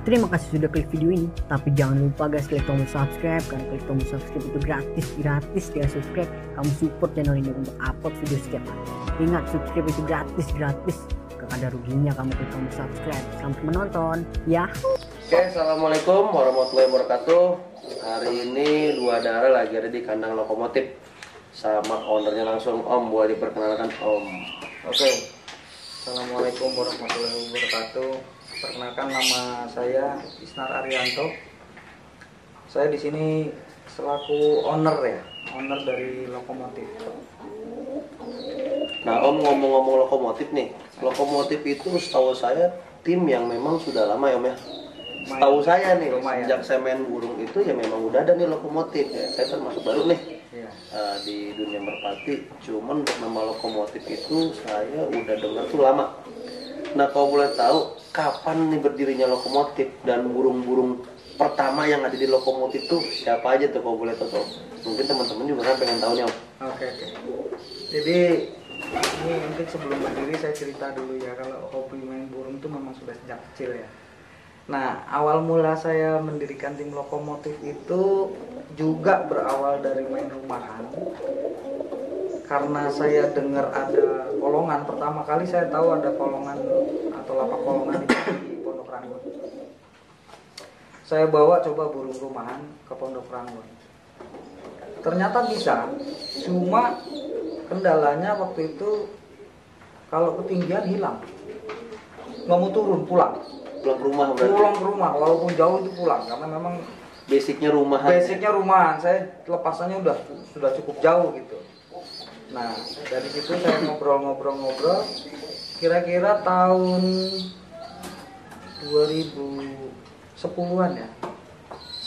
Terima kasih sudah klik video ini. Tapi jangan lupa guys, klik tombol subscribe. Karena klik tombol subscribe itu gratis ya subscribe. Kamu support channel ini untuk upload video setiap hari. Ingat, subscribe itu gratis. Gak ada ruginya kamu klik tombol subscribe. Selamat menonton ya. Oke, assalamualaikum warahmatullahi wabarakatuh. Hari ini dua darah lagi ada di kandang lokomotif sama ownernya langsung. Om, boleh diperkenalkan Om? Oke, assalamualaikum warahmatullahi wabarakatuh. Perkenalkan, nama saya Isnar Arianto. Saya di sini selaku owner dari lokomotif. Nah Om, ngomong-ngomong lokomotif nih, lokomotif itu setahu saya tim yang memang sudah lama ya Om ya. Setahu saya nih, sejak saya main burung itu ya memang udah ada nih lokomotif ya. Saya termasuk baru nih di dunia merpati. Cuman untuk nama lokomotif itu saya udah dengar tuh lama. Nah kalau boleh tahu kapan nih berdirinya lokomotif dan burung-burung pertama yang ada di lokomotif tuh siapa aja tuh kalau boleh tahu? Mungkin teman-teman juga kan pengen tahu nih Om. Oke. Jadi ini mungkin sebelum berdiri saya cerita dulu ya, kalau hobi main burung itu memang sudah sejak kecil ya. Nah, awal mula saya mendirikan tim lokomotif itu juga berawal dari main rumahan. Karena saya dengar ada kolongan, pertama kali saya tahu ada kolongan atau lapak kolongan di Pondok Ranggon. Saya bawa coba burung rumahan ke Pondok Ranggon. Ternyata bisa, cuma kendalanya waktu itu kalau ketinggian hilang, nggak mau turun, pulang ke rumah berarti? Pulang ke rumah, walaupun jauh itu pulang, karena memang basicnya rumahan. Saya lepasannya sudah cukup jauh gitu. Nah, dari situ saya ngobrol, kira-kira tahun 2010-an ya,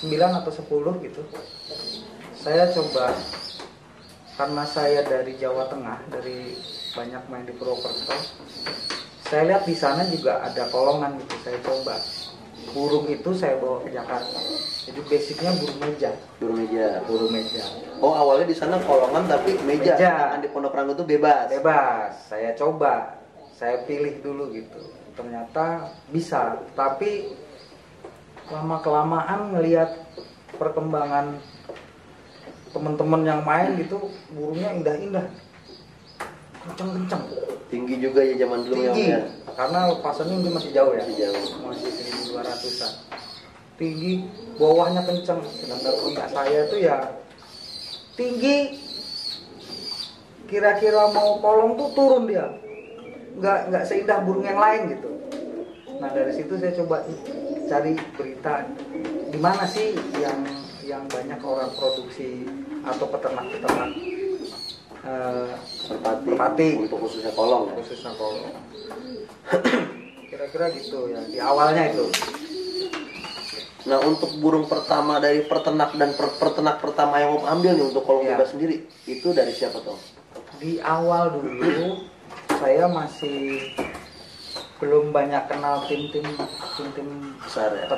9 atau 10 gitu. Saya coba, karena saya dari Jawa Tengah, dari banyak main di Purwokerto, saya lihat di sana juga ada kolongan gitu. Saya coba burung itu saya bawa ke Jakarta. Jadi basicnya burung meja. Oh, awalnya di sana kolongan tapi meja. Di Pondok Ranggon itu bebas. Saya coba, saya pilih dulu gitu. Ternyata bisa, tapi lama kelamaan ngelihat perkembangan teman-teman yang main gitu, burungnya indah-indah, kenceng-kenceng. Tinggi juga ya zaman dulu ya. Karena lepasannya masih jauh ya. Masih 1200-an. Tinggi, bawahnya kenceng. Sedangkan punya saya tuh ya tinggi, kira-kira mau kolong tuh turun dia, nggak seindah burung yang lain gitu. Nah dari situ saya coba cari berita di mana sih yang banyak orang produksi atau peternak merpati untuk khususnya kolong. Kira-kira gitu ya di awalnya itu. Nah untuk burung pertama dari peternak dan peternak pertama yang Om ambil nih untuk kolong bebas sendiri, itu dari siapa tuh? Di awal dulu saya masih belum banyak kenal tim besar ya.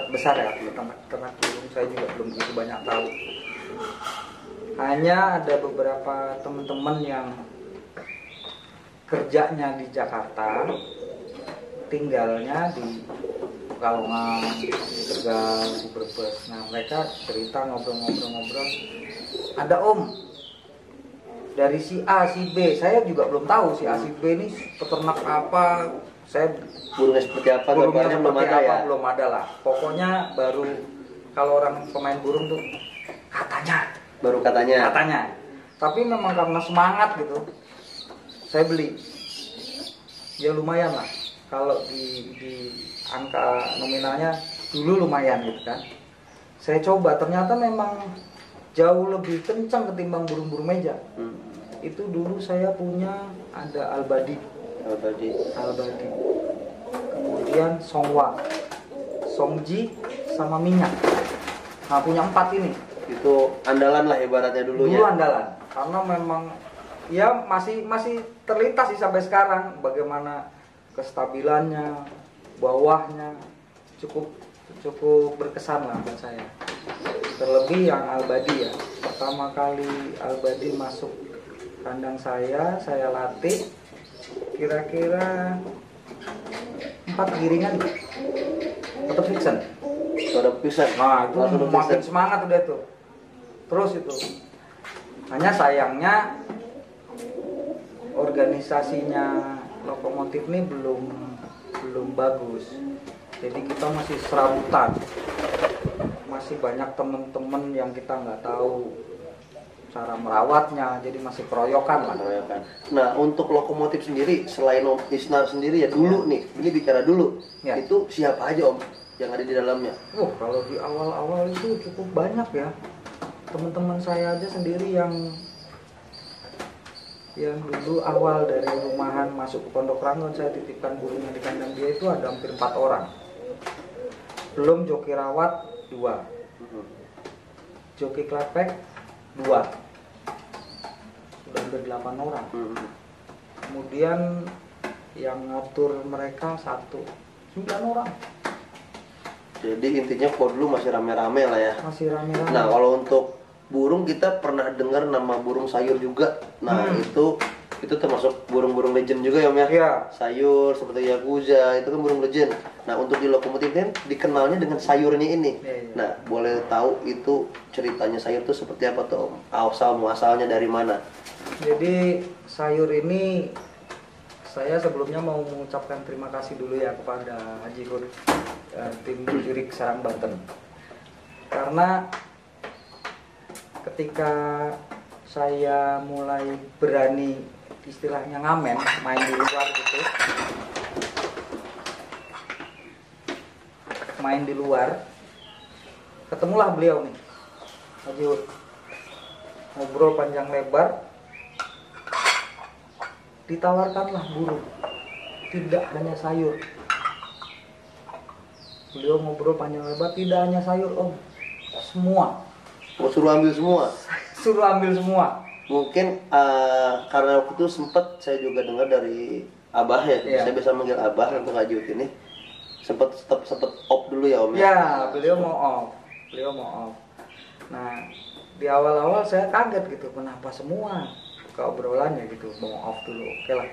Peternak burung saya juga belum begitu banyak tahu. Hanya ada beberapa teman-teman yang kerjanya di Jakarta, tinggalnya di Pekalongan, di Tegal, di Brebes. Nah mereka cerita, ngobrol. Ada Om dari si A, si B. Saya juga belum tahu si A, si B ini peternak apa. Saya burungnya seperti apa? Belum ada lah. Pokoknya baru kalau orang pemain burung tuh katanya. Tapi memang karena semangat gitu, saya beli. Ya lumayan lah. Kalau di angka nominalnya dulu lumayan gitu kan. Saya coba, ternyata memang jauh lebih kencang ketimbang burung-burung meja. Itu dulu saya punya ada Albadi. Kemudian Songwa, Songji, sama Minyak. Nah punya 4 ini. Itu andalan lah ibaratnya dulu ya. Andalan, karena memang ya masih terlintas sih sampai sekarang bagaimana kestabilannya, bawahnya cukup berkesan lah buat saya. Terlebih yang Albadi ya. Pertama kali Albadi masuk kandang saya latih kira-kira 4 giringan atau fiction. Udah pisan. Nah itu Langsung makin pisan. semangat udah tuh. Terus itu. Hanya sayangnya organisasinya lokomotif ini belum bagus. Jadi kita masih serabutan. Masih banyak temen-temen yang kita nggak tahu cara merawatnya, jadi masih keroyokan lah. Nah untuk lokomotif sendiri, selain Om Isnar sendiri ya dulu nih, ini bicara dulu, Ya. itu siapa aja Om yang ada di dalamnya? Kalau di awal-awal itu cukup banyak ya. Teman-teman saya aja sendiri yang dulu awal dari rumahan masuk ke Pondok Rangon, saya titipkan burungnya di kandang dia itu ada hampir 4 orang. Belum joki rawat 2, joki klepek 2, udah hampir 8 orang. Kemudian yang ngatur mereka 9 orang. Jadi intinya kalau dulu masih rame-rame lah ya. Masih rame-rame. Nah kalau untuk burung kita pernah dengar nama burung sayur juga. Nah itu termasuk burung-burung legend juga ya Om ya. Iya. Sayur seperti Yakuza itu kan burung legend. Nah untuk di lokomotif kan dikenalnya dengan sayurnya ini. Iya. Nah boleh tahu itu ceritanya sayur itu seperti apa tuh Om? Asal muasalnya dari mana? Jadi sayur ini saya sebelumnya mau mengucapkan terima kasih dulu ya kepada Haji Hud, tim Jurik Serang Banten. Karena ketika saya mulai berani istilahnya ngamen, main di luar gitu, main di luar, ketemulah beliau nih, Haji Hud. Ngobrol panjang lebar, ditawarkanlah burung, tidak hanya sayur. Beliau ngobrol panjang lebar, tidak hanya sayur Om, semua. Oh, suruh ambil semua. Suruh ambil semua. Mungkin karena waktu itu sempat saya juga dengar dari Abah ya, Iya. saya bisa manggil Abah untuk Haji Hud ini. Sempat off dulu ya Om Ya, beliau mau off. Nah, di awal-awal saya kaget gitu, kenapa semua ke obrolannya gitu, mau off dulu. Oke lah.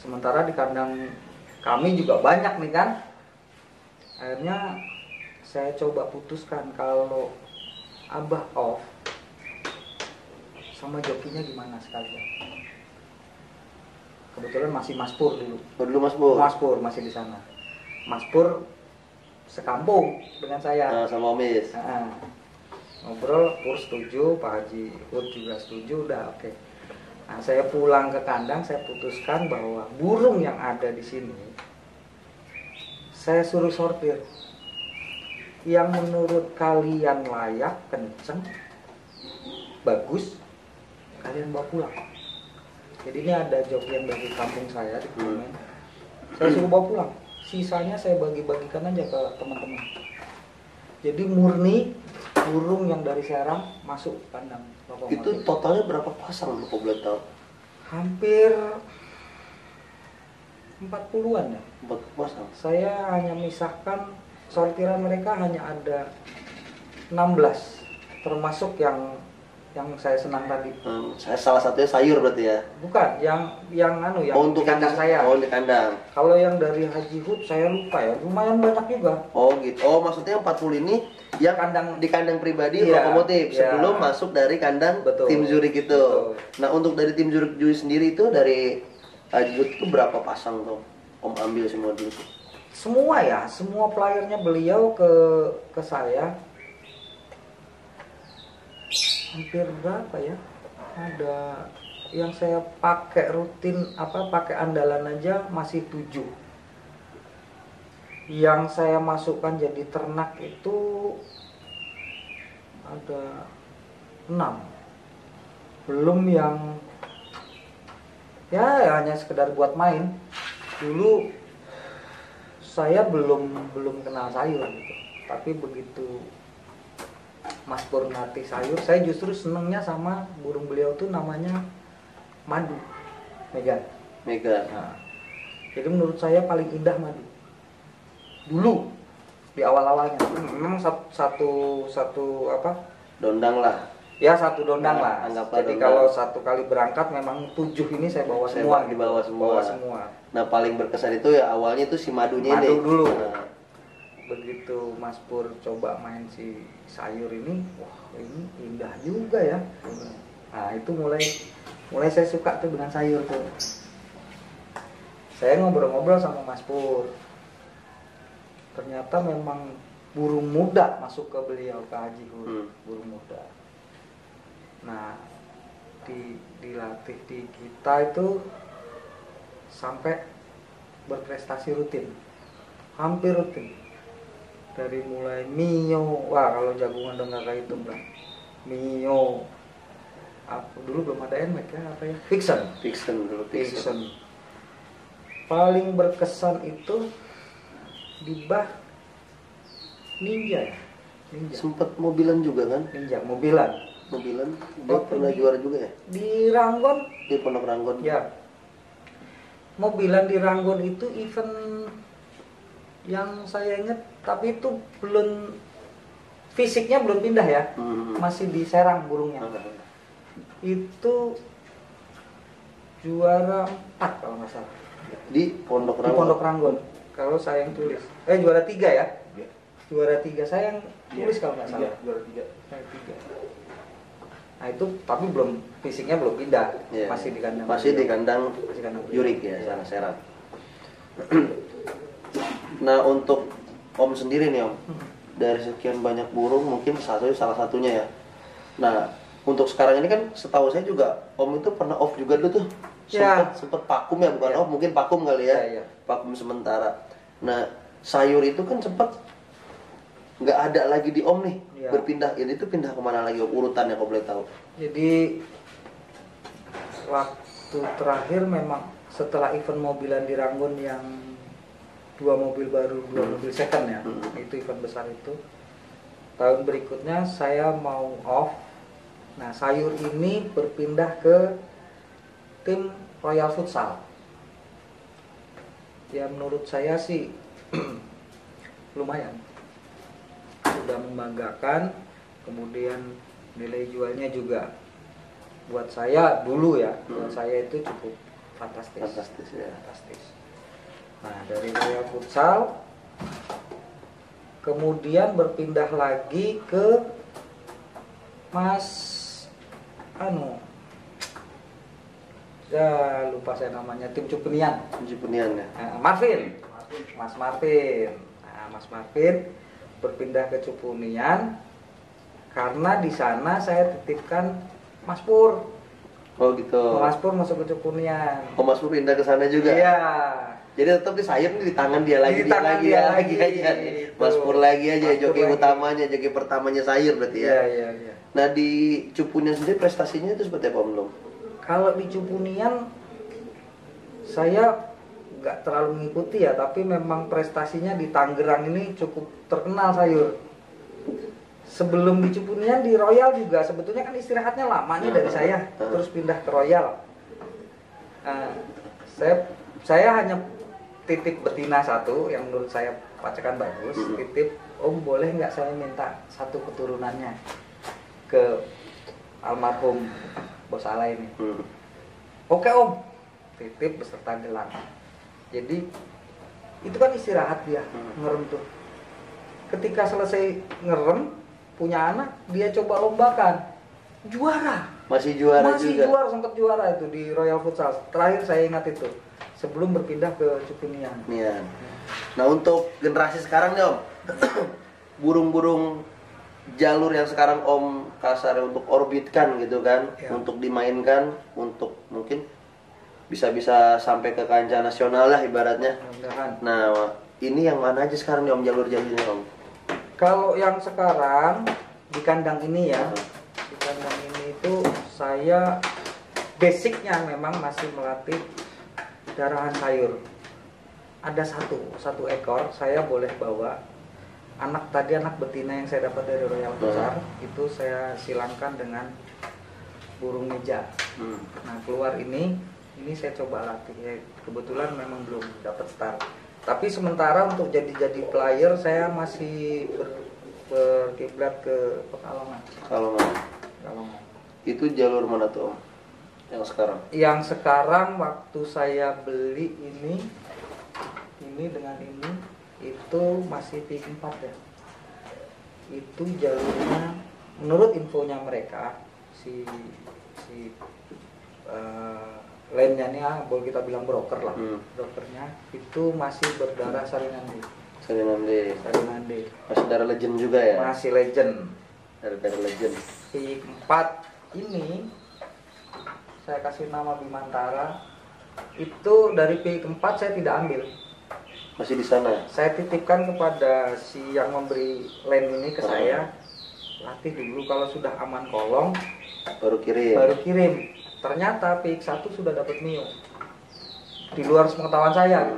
Sementara di kandang kami juga banyak nih kan. Akhirnya saya coba putuskan kalau Abah off, sama jokinya gimana sekalian. Kebetulan masih Mas Pur dulu. Oh, dulu Mas Bu. Mas Pur masih di sana. Mas Pur sekampung dengan saya. Sama Omis. Nah, ngobrol, Pur setuju, Pak Haji Hud juga setuju, udah oke. Nah, saya pulang ke kandang, saya putuskan bahwa burung yang ada di sini saya suruh sortir. Yang menurut kalian layak, kenceng, bagus, kalian bawa pulang. Jadi ini ada joki yang dari kampung saya di Kebumen. Saya suruh bawa pulang. Sisanya saya bagi-bagikan aja ke teman-teman. Jadi murni burung yang dari Serang masuk ke kandang lokomotif. Itu totalnya berapa pasang kalau boleh tahu? Hampir 40-an ya. 4 pasang. Saya hanya misahkan sortiran mereka hanya ada 16, termasuk yang saya senang tadi. Saya salah satunya sayur berarti ya. Bukan, yang Untuk di kandang saya. Oh, di kandang. Kalau yang dari Haji Hud saya lupa ya, lumayan banyak juga. Oh gitu. Oh maksudnya yang 40 ini yang di kandang pribadi Iya, lokomotif iya. sebelum masuk dari kandang Betul. tim Zurich gitu. Betul. Nah untuk dari tim Zurich sendiri itu dari Haji Hud itu berapa pasang tuh? Om ambil semua dulu tuh. Semua ya, semua playernya beliau ke saya. Hampir berapa ya? Ada yang saya pakai rutin pakai andalan aja masih 7. Yang saya masukkan jadi ternak itu ada 6. Belum yang ya hanya sekedar buat main. Dulu saya belum kenal sayur gitu. Tapi begitu Mas Pur ngelatih sayur, saya justru senengnya sama burung beliau tuh namanya madu, Mega. Nah, jadi menurut saya paling indah madu. Dulu di awal-awalnya, memang satu Dondang lah. ya satu dondang Nah, lah. anggaplah Jadi dondang. kalau satu kali berangkat memang 7 ini saya bawa Saya semua. dibawa semua. Bawa semua. Nah paling berkesan itu ya awalnya itu si madunya Madu nih. dulu. Nah, begitu Mas Pur coba main si sayur ini, wah ini indah juga ya. Nah itu mulai saya suka tuh dengan sayur tuh. Saya ngobrol-ngobrol sama Mas Pur, ternyata memang burung muda masuk ke beliau, ke Haji Hur, burung muda. Nah dilatih di kita itu sampai berprestasi rutin, hampir rutin. Dari mulai Mio, wah kalau jagungan udah nggak kayak itu mbak. Mio, aku dulu belum ada NMAX ya, apa ya? Vixen dulu. Vixen. Paling berkesan itu di Bah Ninja ya. Ninja. Sempet mobilan juga kan? Ninja mobilan. Dia pernah juara juga ya? Di Ranggon. Di Pondok Ranggon. Ya. Mobilan di Ranggon itu event yang saya ingat, tapi itu belum, fisiknya belum pindah ya, masih di Serang burungnya. Itu juara 4 kalau nggak salah. Di Pondok Ranggon. Di Pondok Ranggon. Kalau saya yang tulis. Juara 3 ya? Juara 3 saya yang tulis kalau nggak salah. Juara 3. Nah itu tapi belum, fisiknya belum pindah, masih di kandang. Masih di kandang Yurik ya, sana Serang. Nah untuk Om sendiri nih Om, dari sekian banyak burung mungkin salah satunya ya. Nah untuk sekarang ini kan setahu saya juga Om itu pernah off juga dulu tuh. Sempet vakum ya, bukan off, mungkin vakum kali ya. Vakum sementara. Nah sayur itu kan sempet nggak ada lagi di Om nih, berpindah. Ini tuh pindah kemana lagi Om, urutannya kalau boleh tahu? Jadi waktu terakhir memang setelah event mobilan di Ranggon yang 2 mobil baru, 2 mobil second ya, itu event besar itu. Tahun berikutnya saya mau off. Nah sayur ini berpindah ke tim Royal Futsal. Ya menurut saya sih lumayan, sudah membanggakan. Kemudian nilai jualnya juga buat saya dulu ya, buat saya itu cukup fantastis. Fantastis. Nah dari Royal Futsal kemudian berpindah lagi ke Mas lupa saya namanya, tim Cupenian ya. Marvin. Mas Marvin. Nah, Mas Marvin berpindah ke Cupenian karena di sana saya titipkan Mas Pur. Oh gitu. Mas Pur masuk ke Cupenian. Oh Mas Pur pindah ke sana juga? Iya. Jadi tetap di sayap nih, di tangan dia lagi aja. Mas Pur lagi aja, joki utamanya, joki pertamanya sayur berarti ya. Iya. Nah di Cupunian sendiri prestasinya itu seperti apa Om Lom? Kalau di Cupunian saya nggak terlalu mengikuti ya, tapi memang prestasinya di Tangerang ini cukup terkenal sayur. Sebelum di Cupunian di Royal juga sebetulnya kan istirahatnya lama nih dari saya, terus pindah ke Royal. Saya hanya titip betina satu yang menurut saya pacakan bagus, titip Om boleh nggak saya minta satu keturunannya ke almarhum Bos Ala ini. Oke Om, titip beserta gelang. Jadi itu kan istirahat dia, ngerem tuh. Ketika selesai ngerem, punya anak, dia coba lombakan, juara. Masih juara, sempat juara itu di Royal Futsal. Terakhir saya ingat itu, sebelum berpindah ke Cupenian. Nah untuk generasi sekarang nih Om, burung-burung jalur yang sekarang Om kasar untuk orbitkan gitu kan, untuk dimainkan, untuk mungkin bisa sampai ke kancah nasional lah ibaratnya. Nah ini yang mana aja sekarang nih Om jalur-jalurnya Om? Kalau yang sekarang di kandang ini ya, di kandang ini itu saya basicnya memang masih melatih darahan sayur. Ada satu ekor saya boleh bawa. Anak betina yang saya dapat dari Royal Futsal itu saya silangkan dengan burung meja. Nah keluar ini saya coba latih ya, kebetulan memang belum dapat start. Tapi sementara untuk jadi player saya masih berkiblat ke Pekalongan. Itu jalur mana tuh Om? Yang sekarang? Yang sekarang waktu saya beli ini dengan ini itu masih P4 ya. Itu jalurnya menurut infonya mereka si lainnya nih boleh kita bilang broker lah. Brokernya itu masih berdarah Sarinande. Masih darah legend juga ya? Masih legend. Darah legend. P4 ini saya kasih nama Bimantara. Itu dari P4 saya tidak ambil. Masih di sana? Saya titipkan kepada si yang memberi land ini ke saya. Latih dulu, kalau sudah aman kolong baru kirim. Ternyata P1 sudah dapat Mio. Di luar pengetahuan saya.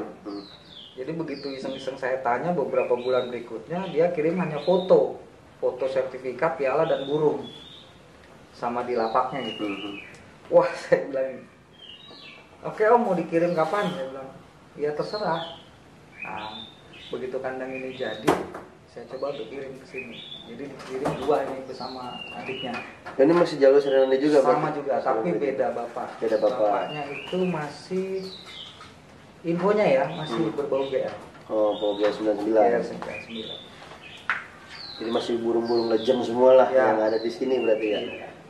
Jadi begitu iseng-iseng saya tanya beberapa bulan berikutnya, dia kirim hanya foto sertifikat piala dan burung sama di lapaknya gitu. Wah, saya bilang, oke om, mau dikirim kapan? Saya bilang, ya terserah. Nah, begitu kandang ini jadi, saya coba untuk kirim ke sini. Jadi dikirim 2 ini bersama adiknya. Ini masih jalur Sarinande juga? Sama juga, tapi beda bapak. Bapaknya itu masih, infonya ya, masih berbau GR. Oh, bau GR 99. GR 99. Jadi masih burung-burung legend semua lah yang ada di sini berarti ya.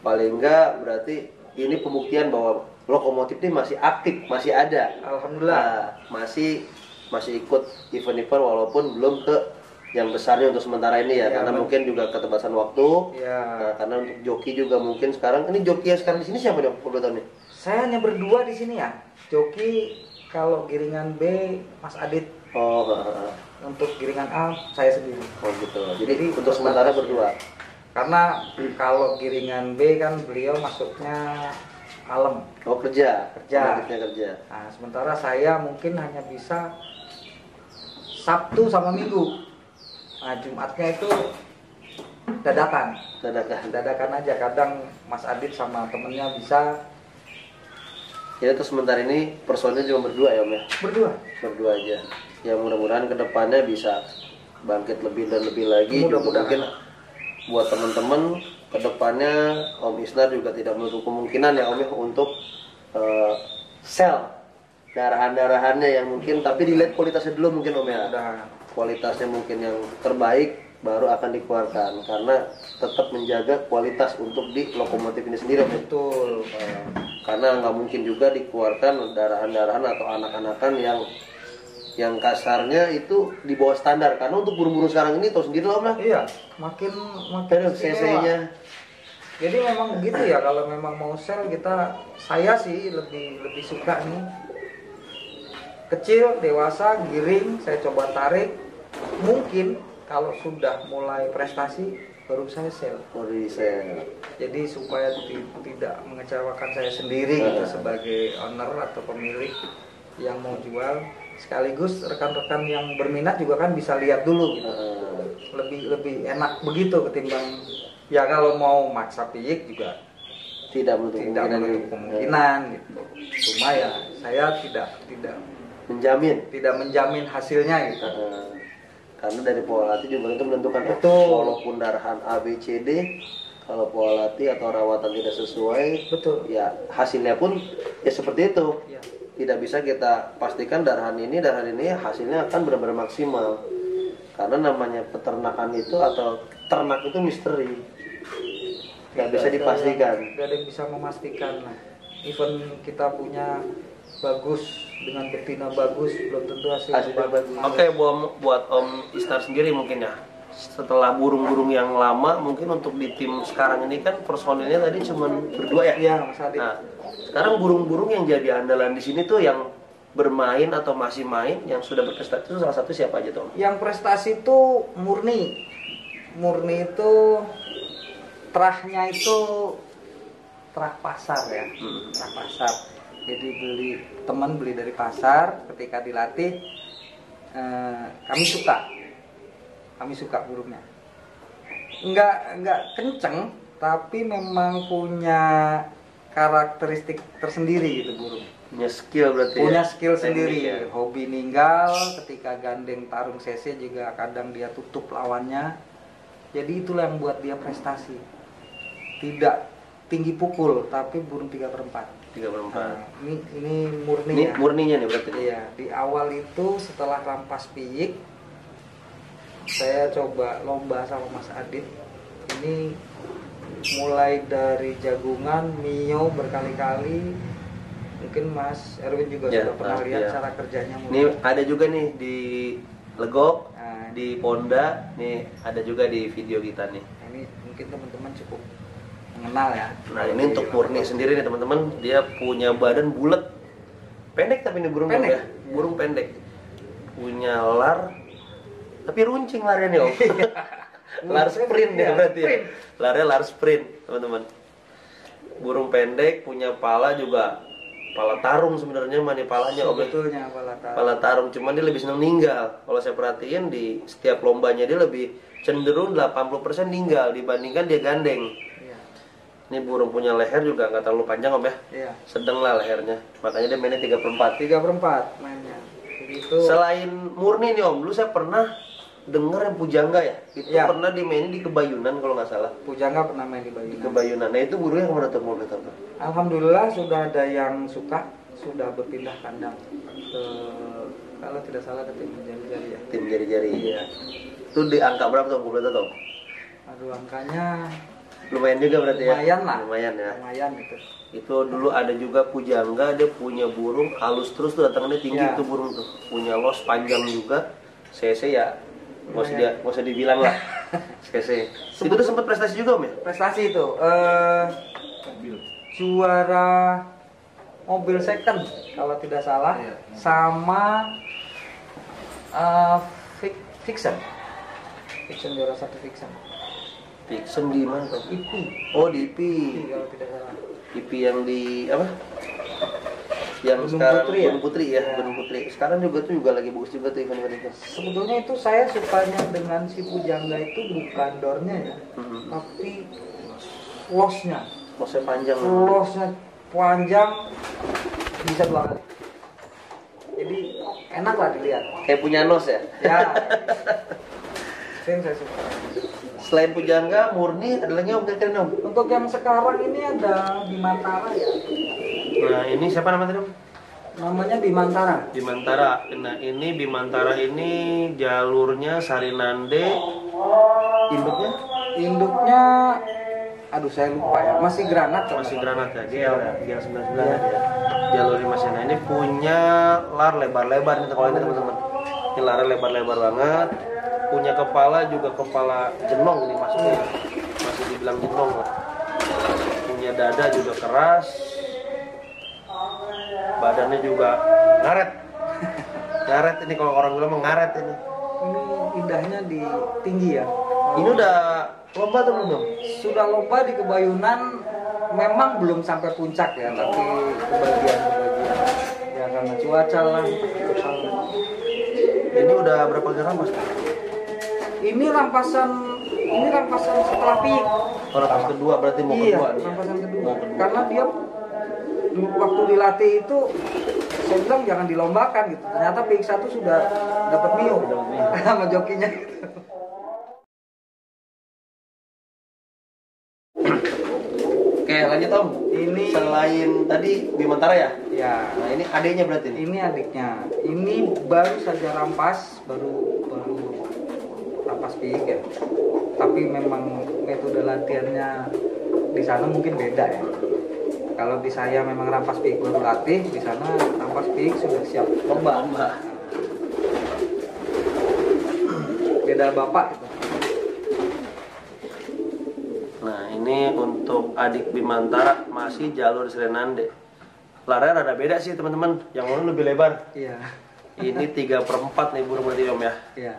Paling enggak berarti ini pembuktian bahwa lokomotif ini masih aktif, masih ada. Alhamdulillah. Masih ikut event-event walaupun belum ke yang besarnya untuk sementara ini ya, karena mungkin juga keterbatasan waktu. Nah, karena untuk joki juga mungkin sekarang ini joki yang sekarang di sini siapa dong? Tahun nih? Saya hanya berdua di sini ya. Joki kalau giringan B Mas Adit. Untuk giringan A saya sendiri. Oh gitu. Jadi untuk sementara berdua. Karena kalau giringan B kan beliau masuknya malam. Oh kerja. Nah, sementara saya mungkin hanya bisa Sabtu sama Minggu. Nah, Jumatnya itu dadakan aja. Kadang Mas Adit sama temennya bisa. Jadi terus sementara ini personilnya cuma berdua ya om ya? Berdua aja. Ya mudah-mudahan kedepannya bisa bangkit lebih dan lebih lagi. Mungkin buat teman-teman kedepannya Om Isnar juga tidak menutup kemungkinan ya om ya untuk sell darahan-darahannya yang mungkin, tapi dilihat kualitasnya dulu mungkin om ya. Kualitasnya mungkin yang terbaik baru akan dikeluarkan, karena tetap menjaga kualitas untuk di lokomotif ini sendiri. Betul. Karena nggak mungkin juga dikeluarkan darahan-darahan atau anak-anakan yang kasarnya itu di bawah standar, karena untuk burung-burung sekarang ini tahu sendiri lah om. Iya, makin cc-nya. Jadi memang begitu ya, kalau memang mau sell saya sih lebih suka nih kecil, dewasa, giring, saya coba tarik. Mungkin kalau sudah mulai prestasi baru saya sell. Jadi supaya tidak mengecewakan saya sendiri gitu sebagai owner atau pemilik yang mau jual, sekaligus rekan-rekan yang berminat juga kan bisa lihat dulu gitu. Lebih enak begitu ketimbang ya kalau mau maksa piyik juga tidak menutup kemungkinan gitu. Cuma ya saya tidak menjamin hasilnya gitu. Karena dari pola latih juga itu menentukan. Betul. Walaupun darahan A, B, C, D, kalau pola latih atau rawatan tidak sesuai, betul. Ya hasilnya pun ya seperti itu. Ya. Tidak bisa kita pastikan darahan ini hasilnya akan benar-benar maksimal. Karena namanya peternakan itu atau ternak itu misteri. Nggak bisa dipastikan. Nggak ada yang bisa memastikan lah. Even kita punya bagus dengan betina bagus, belum tentu hasilnya bagus. Oke, buat Om Isnar sendiri mungkin ya, setelah burung-burung yang lama, mungkin untuk di tim sekarang ini kan personilnya tadi cuma berdua ya? Iya, Mas Adit. Nah, sekarang burung-burung yang jadi andalan di sini tuh yang bermain atau masih main, yang sudah berprestasi itu salah satu siapa aja tuh? Yang prestasi itu Murni itu terahnya itu terah pasar ya, terah pasar. Jadi teman beli dari pasar, ketika dilatih kami suka burungnya. Enggak kenceng, tapi memang punya karakteristik tersendiri gitu burung. Punya skill berarti. Punya ya? Skill sendiri. Ya? Hobi ninggal, ketika gandeng tarung cc juga kadang dia tutup lawannya. Jadi itulah yang buat dia prestasi. Tidak tinggi pukul, tapi burung 3/4. 3/4. Nah, ini murni ini ya. Murninya nih berarti. Iya, di awal itu setelah rampas piyik saya coba lomba sama Mas Adit. Ini mulai dari jagungan, Mio berkali-kali. Mungkin Mas Erwin juga Ya, sudah pernah lihat ya. cara kerjanya. Ini ada juga nih di Legok, di Ponda, nih ada juga di video kita nih. Ini mungkin teman-teman cukup mengenal ya. Nah ini untuk Murni sendiri nih teman-teman, dia punya badan bulat, pendek tapi ini burung Pendek? ya, burung pendek, punya lar, tapi runcing larinya nih om. Lar sprint ya berarti ya, larnya lar sprint teman-teman. Burung pendek, punya pala juga, pala tarung sebenarnya mana palanya om. Sebetulnya Pala tarung, cuman dia lebih senang ninggal. Kalau saya perhatiin di setiap lombanya dia lebih cenderung 80% ninggal dibandingkan dia gandeng. Iya. Ini burung punya leher juga nggak terlalu panjang om ya. Iya. Sedang lah lehernya. Makanya dia mainnya 3/4. 3/4 mainnya. Begitu. Selain Murni nih om, dulu saya pernah dengar yang Pujangga ya. Itu Ya. pernah dimainin di Kebayunan kalau nggak salah. Pujangga pernah main di Di Bayunan. Kebayunan. Nah itu burungnya kemana tuh mau lihat? Alhamdulillah sudah ada yang suka, sudah berpindah kandang ke, kalau tidak salah ke tim jari-jari ya. Tim jari-jari. Iya. Itu di angka berapa tuh? Boleh tahu? Aduh, angkanya Lumayan juga berarti ya. lumayan lah. Lumayan ya. Lumayan itu. Itu dulu ada juga Pujangga, dia punya burung halus terus tuh, datangnya tinggi Ya. tuh burung tuh. Punya los panjang juga. CC ya nggak usah dibilang lah. CC. Itu tuh sempat prestasi juga om ya? Prestasi itu juara mobil second kalau tidak salah, sama Fiction juara 1 Fiction. Fiction di mana tuh? IP Oh di IP. kalau tidak salah. IP yang di apa? Yang Gunung sekarang Putri ya? Gunung Putri ya, Gunung Putri. Sekarang juga lagi bagus juga tuh event-event itu. Sebetulnya itu saya sukanya dengan si Pujangga itu bukan dornya ya, tapi losnya. Losnya panjang. Losnya panjang, bisa 2 kali. Jadi enak lah dilihat. Kayak punya nos ya. Ya. Itu yang saya suka. Selain Pujangga, Murni, ada lagi om kira-kira om? Untuk yang sekarang ini ada Bimantara ya. Nah ini siapa namanya tadi om? Namanya Bimantara. Bimantara. Nah ini Bimantara ini jalurnya Sarinande. Induknya? Induknya, aduh saya lupa ya. Masih granat. Masih granat ya, GL ya, GL 99 ya. Jalurnya masih. Nah ini punya lar lebar-lebar nih kalau ini teman-teman. Ini larnya lebar-lebar banget. Punya kepala juga kepala jenong nih masuknya. Masih dibilang jenong lah. Punya dada juga keras. Badannya juga ngaret. Ngaret ini kalau orang bilang ngaret ini. Ini indahnya di tinggi ya. Ini udah lomba tuh belum? Sudah lomba di Kebayunan, memang belum sampai puncak ya, tapi kebagian-kebagian ya karena cuaca lah. Ini udah berapa kali rampas? Ini rampasan setelah peak. Oh, rampas kedua berarti mau Iya, kedua nih. Ya? rampasan kedua. Mau kedua. Karena dia waktu dilatih itu saya bilang jangan dilombakan gitu. Ternyata peak 1 sudah dapat mio sama jokinya. Oke, lanjut Om. Ini Selain tadi Bimantara ya? ya. Nah, ini adanya berarti nih. Ini adiknya. Ini baru saja rampas, baru rampas peak ya. Tapi memang metode latihannya di sana mungkin beda ya. Kalau di saya memang rampas peak baru latih, di sana rampas peak sudah siap lomba. Beda bapak gitu. Nah, ini untuk adik Bimantara masih jalur Serenande. Larnya rada beda sih teman-teman. Yang lalu lebih lebar. Iya. Ini 3/4 nih burung berarti Om ya. Iya.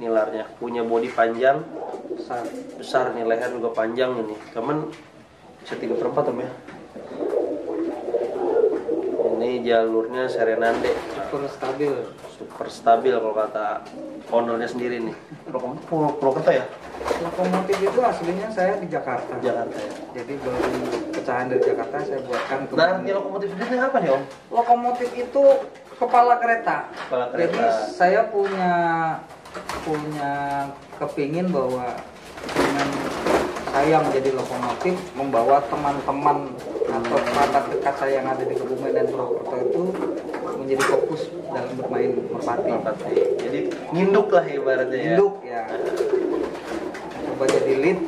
Ini larnya punya bodi panjang, Besar. besar nih, leher juga panjang ini. Cuman bisa 3/4 Om ya. Ini jalurnya Serenande. Super stabil. Super stabil kalau kata ownernya sendiri nih. Purwokerto ya? Lokomotif itu aslinya saya di Jakarta. Jakarta ya. Jadi baru pecahan dari Jakarta saya buatkan ke Nah, arti lokomotif sendiri apa nih Om? lokomotif itu kepala kereta. Kepala kereta. Jadi saya punya kepingin bahwa dengan saya menjadi lokomotif membawa teman-teman atau kerabat dekat saya yang ada di Kebumen dan Purwokerto itu menjadi fokus dalam bermain merpati. Jadi nginduk lah ibaratnya ya. Induk ya. Coba jadi lead.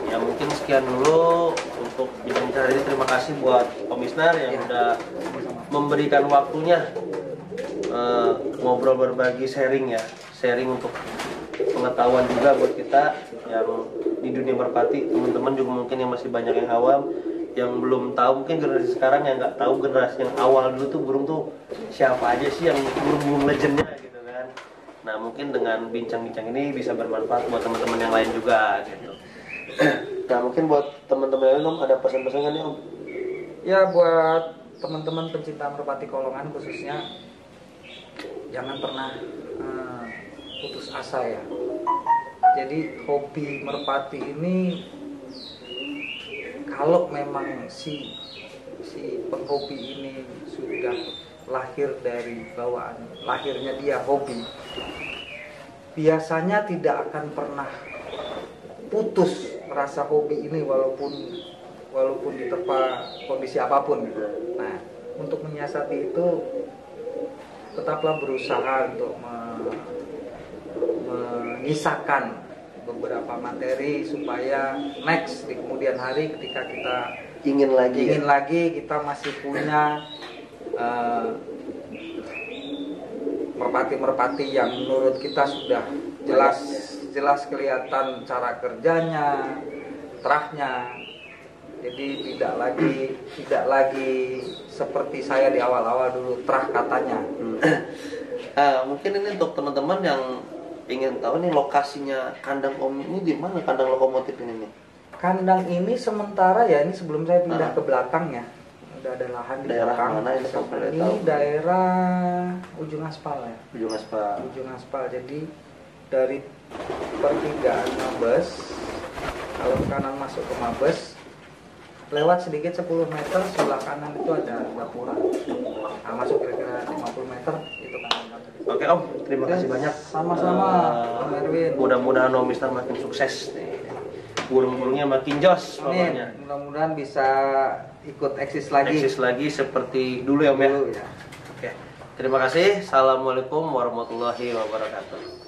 Ya mungkin sekian dulu untuk bincang-bincang hari ini. Terima kasih buat Komisnar yang udah memberikan waktunya ngobrol, berbagi, sharing untuk pengetahuan juga buat kita yang di dunia merpati. Teman-teman juga mungkin yang masih banyak yang awam, yang belum tahu, mungkin generasi sekarang yang nggak tahu generasi yang awal dulu tuh burung tuh siapa aja sih yang burung-burung legendnya gitu kan. Nah mungkin dengan bincang-bincang ini bisa bermanfaat buat teman-teman yang lain juga gitu. Nah mungkin buat teman-teman yang lain Om, ada pesan-pesan kan ya Om? Ya buat teman-teman pencinta merpati kolongan khususnya, jangan pernah putus asa ya. Jadi hobi merpati ini kalau memang si penghobi ini sudah lahir dari bawaan lahirnya dia hobi, biasanya tidak akan pernah putus rasa hobi ini walaupun diterpa kondisi apapun gitu. Nah, untuk menyiasati itu tetaplah berusaha untuk menyisakan beberapa materi supaya next di kemudian hari ketika kita ingin lagi kita masih punya merpati-merpati yang menurut kita sudah jelas kelihatan cara kerjanya, terahnya. Jadi tidak lagi seperti saya di awal-awal dulu terah katanya. Mungkin ini untuk teman-teman yang ingin tahu nih lokasinya kandang Om ini di mana, kandang lokomotif ini nih? Kandang ini sementara ya, ini sebelum saya pindah ke belakang ya, udah ada lahan di daerah belakang. Mana ini? Ini daerah Ujung Aspal ya. Ujung Aspal. Jadi dari pertigaan Mabes, kalau ke kanan masuk ke Mabes, lewat sedikit 10 meter sebelah kanan itu ada gapura. Nah, masuk kira-kira 50 meter itu kan. Oke Om, terima kasih banyak. Sama-sama Om Erwin. Mudah-mudahan Om Mister makin sukses nih. Burung-burungnya makin jos pokoknya. Mudah-mudahan bisa ikut eksis lagi seperti dulu ya Om ya. Oke. Terima kasih. Assalamualaikum warahmatullahi wabarakatuh.